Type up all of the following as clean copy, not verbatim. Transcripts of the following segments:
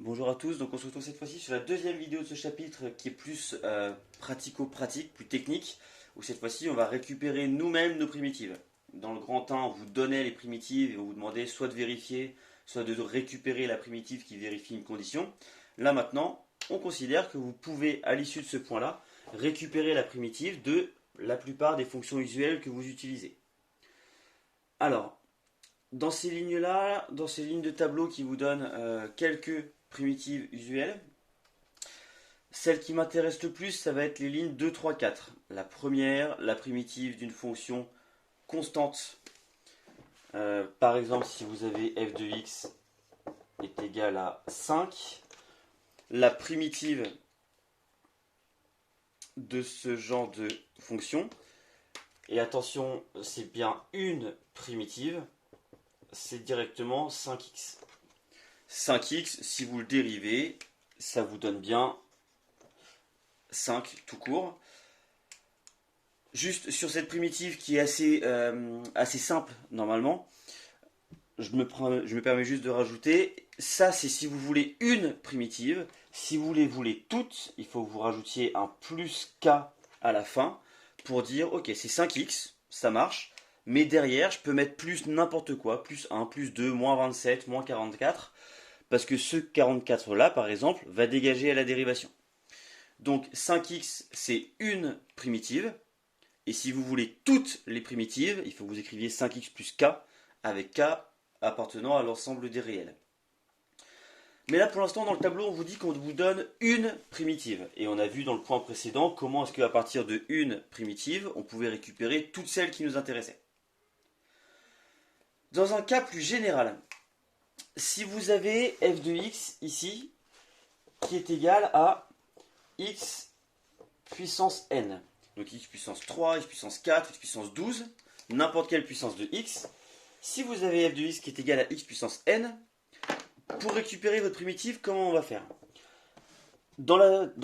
Bonjour à tous, donc on se retrouve cette fois-ci sur la deuxième vidéo de ce chapitre qui est plus pratico-pratique, plus technique, où cette fois-ci on va récupérer nous-mêmes nos primitives. Dans le grand 1, on vous donnait les primitives et on vous demandait soit de vérifier, soit de récupérer la primitive qui vérifie une condition. Là maintenant, on considère que vous pouvez, à l'issue de ce point-là, récupérer la primitive de la plupart des fonctions usuelles que vous utilisez. Alors, dans ces lignes-là, dans ces lignes de tableau qui vous donnent quelques primitives usuelles, celle qui m'intéresse le plus, ça va être les lignes 2, 3, 4. La première, la primitive d'une fonction constante. Par exemple, si vous avez f de x est égal à 5, la primitive de ce genre de fonction, et attention, c'est bien une primitive, c'est directement 5x. 5x, si vous le dérivez, ça vous donne bien 5 tout court. Juste sur cette primitive qui est assez simple normalement, je me permets juste de rajouter, ça c'est si vous voulez une primitive. Si vous les voulez toutes, il faut que vous rajoutiez un plus k à la fin pour dire ok c'est 5x, ça marche, mais derrière je peux mettre plus n'importe quoi, plus 1, plus 2, moins 27, moins 44, parce que ce 44 là par exemple va dégager à la dérivation. Donc 5x c'est une primitive, et si vous voulez toutes les primitives, il faut que vous écriviez 5x plus k, avec k appartenant à l'ensemble des réels. Mais là pour l'instant dans le tableau on vous dit qu'on vous donne une primitive. Et on a vu dans le point précédent comment est-ce qu'à partir de une primitive, on pouvait récupérer toutes celles qui nous intéressaient. Dans un cas plus général, si vous avez f de x ici, qui est égal à x puissance n, donc x puissance 3, x puissance 4, x puissance 12, n'importe quelle puissance de x, si vous avez f de x qui est égal à x puissance n, pour récupérer votre primitive, comment on va faire? Dans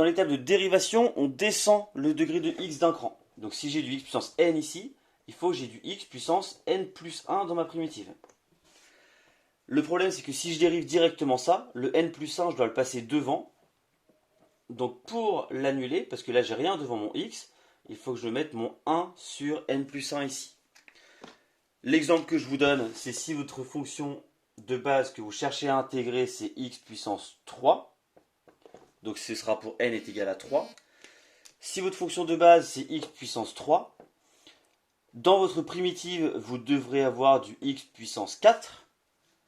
l'étape de dérivation, on descend le degré de x d'un cran. Donc si j'ai du x puissance n ici, il faut que j'ai du x puissance n plus 1 dans ma primitive. Le problème, c'est que si je dérive directement ça, le n plus 1, je dois le passer devant. Donc pour l'annuler, parce que là j'ai rien devant mon x, il faut que je mette mon 1 sur n plus 1 ici. L'exemple que je vous donne, c'est si votre fonction de base que vous cherchez à intégrer, c'est x puissance 3. Donc ce sera pour n est égal à 3. Si votre fonction de base, c'est x puissance 3, dans votre primitive, vous devrez avoir du x puissance 4,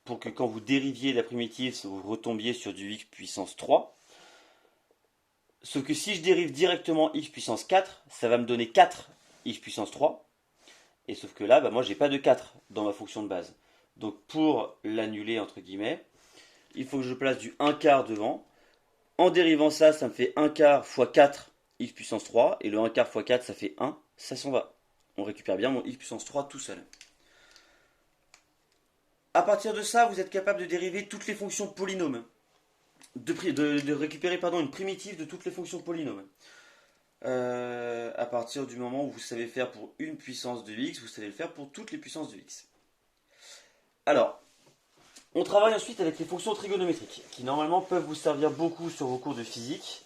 pour que quand vous dériviez la primitive, vous retombiez sur du x puissance 3. Sauf que si je dérive directement x puissance 4, ça va me donner 4 x puissance 3. Et sauf que là, moi, j'ai pas de 4 dans ma fonction de base. Donc pour l'annuler, entre guillemets, il faut que je place du 1 quart devant. En dérivant ça, ça me fait 1 quart fois 4 x puissance 3. Et le 1 quart fois 4, ça fait 1. Ça s'en va. On récupère bien mon x puissance 3 tout seul. À partir de ça, vous êtes capable de dériver toutes les fonctions polynômes. De récupérer une primitive de toutes les fonctions polynômes. À partir du moment où vous savez faire pour une puissance de x, vous savez le faire pour toutes les puissances de x. Alors, on travaille ensuite avec les fonctions trigonométriques, qui normalement peuvent vous servir beaucoup sur vos cours de physique.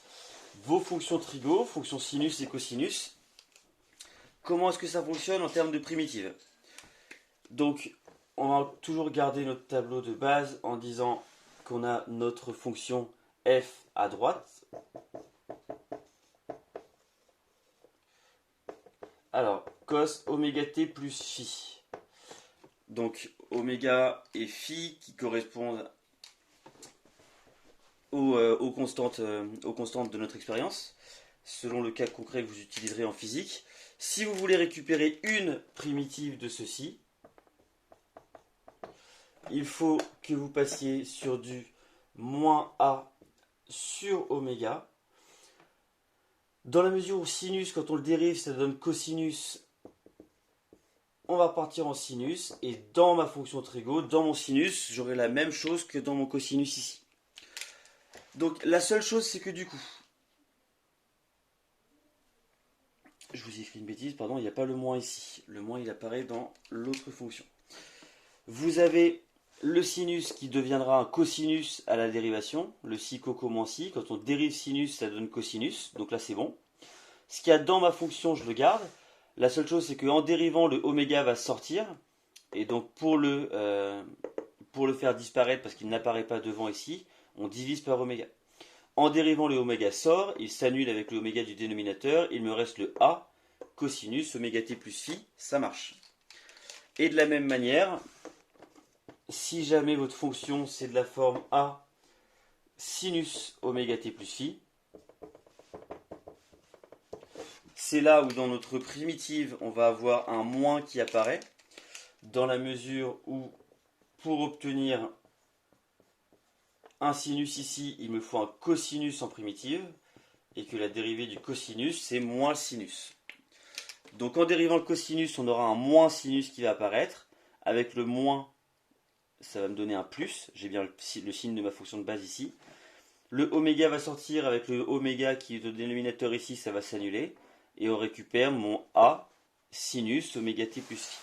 Vos fonctions trigo, fonctions sinus et cosinus. Comment est-ce que ça fonctionne en termes de primitives? Donc, on va toujours garder notre tableau de base en disant qu'on a notre fonction f à droite. Alors, cos oméga t plus phi. Donc, oméga et phi qui correspondent aux constantes de notre expérience, selon le cas concret que vous utiliserez en physique. Si vous voulez récupérer une primitive de ceci, il faut que vous passiez sur du moins a sur oméga. Dans la mesure où sinus, quand on le dérive, ça donne cosinus, on va partir en sinus. Et dans ma fonction trigo, dans mon sinus, j'aurai la même chose que dans mon cosinus ici. Donc la seule chose, c'est que du coup, je vous ai écrit une bêtise, pardon, il n'y a pas le moins ici. Le moins, il apparaît dans l'autre fonction. Vous avez le sinus qui deviendra un cosinus à la dérivation, le si coco moins si. Quand on dérive sinus, ça donne cosinus, donc là c'est bon. Ce qu'il y a dans ma fonction, je le garde. La seule chose, c'est qu'en dérivant, le oméga va sortir. Et donc pour le faire disparaître, parce qu'il n'apparaît pas devant ici, on divise par oméga. En dérivant, le oméga sort, il s'annule avec le oméga du dénominateur, il me reste le a, cosinus, oméga t plus phi, ça marche. Et de la même manière, si jamais votre fonction c'est de la forme a, sinus oméga t plus phi, c'est là où dans notre primitive, on va avoir un moins qui apparaît, dans la mesure où, pour obtenir un sinus ici, il me faut un cosinus en primitive, et que la dérivée du cosinus, c'est moins le sinus. Donc en dérivant le cosinus, on aura un moins sinus qui va apparaître. Avec le moins, ça va me donner un plus. J'ai bien le signe de ma fonction de base ici. Le oméga va sortir avec le oméga qui est au dénominateur ici, ça va s'annuler. Et on récupère mon a sinus oméga t plus phi.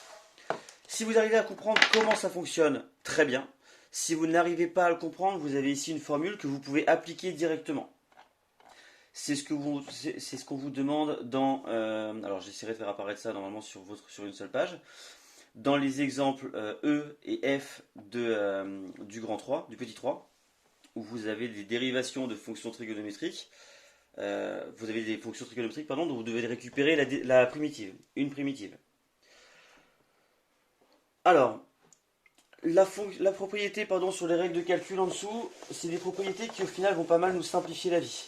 Si vous arrivez à comprendre comment ça fonctionne, très bien. Si vous n'arrivez pas à le comprendre, vous avez ici une formule que vous pouvez appliquer directement. C'est ce qu'on vous demande dans... alors j'essaierai de faire apparaître ça normalement sur une seule page. Dans les exemples E et F du grand 3, du petit 3, où vous avez des dérivations de fonctions trigonométriques, vous avez des fonctions trigonométriques, pardon, dont vous devez récupérer la primitive, une primitive. Alors, la propriété sur les règles de calcul en dessous, c'est des propriétés qui au final vont pas mal nous simplifier la vie.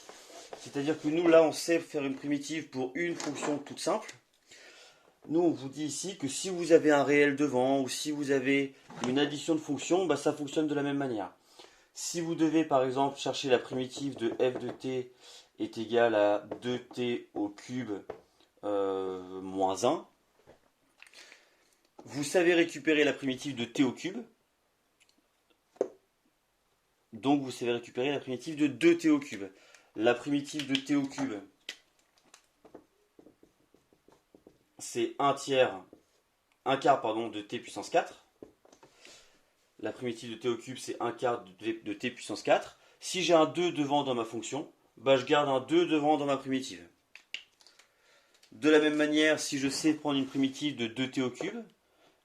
C'est-à-dire que nous, là, on sait faire une primitive pour une fonction toute simple. Nous, on vous dit ici que si vous avez un réel devant ou si vous avez une addition de fonctions, bah, ça fonctionne de la même manière. Si vous devez, par exemple, chercher la primitive de f de t est égale à 2t au cube moins 1, vous savez récupérer la primitive de t au cube. Donc, vous savez récupérer la primitive de 2t au cube. La primitive de t au cube, c'est un quart de t puissance 4. La primitive de t au cube, c'est un quart de t puissance 4. Si j'ai un 2 devant dans ma fonction, bah je garde un 2 devant dans ma primitive. De la même manière, si je sais prendre une primitive de 2t au cube,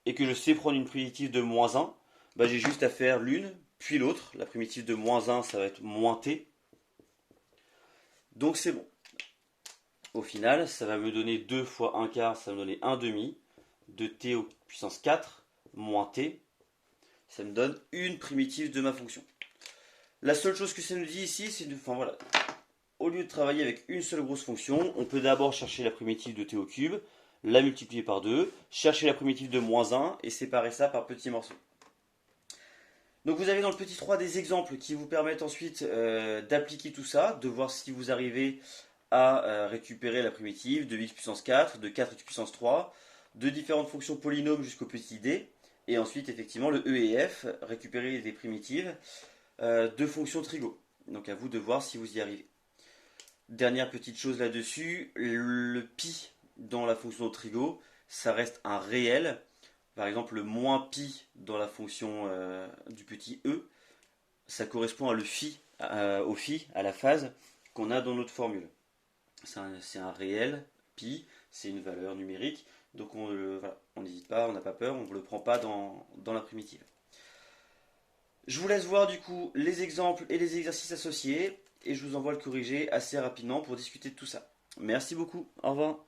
et que je sais prendre une primitive de moins 1, bah j'ai juste à faire l'une, puis l'autre. La primitive de moins 1, ça va être moins t. Donc c'est bon. Au final, ça va me donner 2 fois 1 quart, ça va me donner 1 demi, de t au puissance 4, moins t. Ça me donne une primitive de ma fonction. La seule chose que ça nous dit ici, c'est voilà. Au lieu de travailler avec une seule grosse fonction, on peut d'abord chercher la primitive de t au cube, la multiplier par 2, chercher la primitive de moins 1 et séparer ça par petits morceaux. Donc vous avez dans le petit 3 des exemples qui vous permettent ensuite d'appliquer tout ça, de voir si vous arrivez à récupérer la primitive de x puissance 4, de 4x puissance 3, de différentes fonctions polynômes jusqu'au petit d, et ensuite effectivement le E et F, récupérer des primitives de fonctions trigo. Donc à vous de voir si vous y arrivez. Dernière petite chose là-dessus, le pi dans la fonction de trigo, ça reste un réel. Par exemple, le moins pi dans la fonction du petit e, ça correspond au phi, à la phase qu'on a dans notre formule. C'est un réel, pi, c'est une valeur numérique, donc on n'hésite pas, on n'a pas peur, on ne le prend pas dans la primitive. Je vous laisse voir du coup les exemples et les exercices associés, et je vous envoie le corrigé assez rapidement pour discuter de tout ça. Merci beaucoup, au revoir.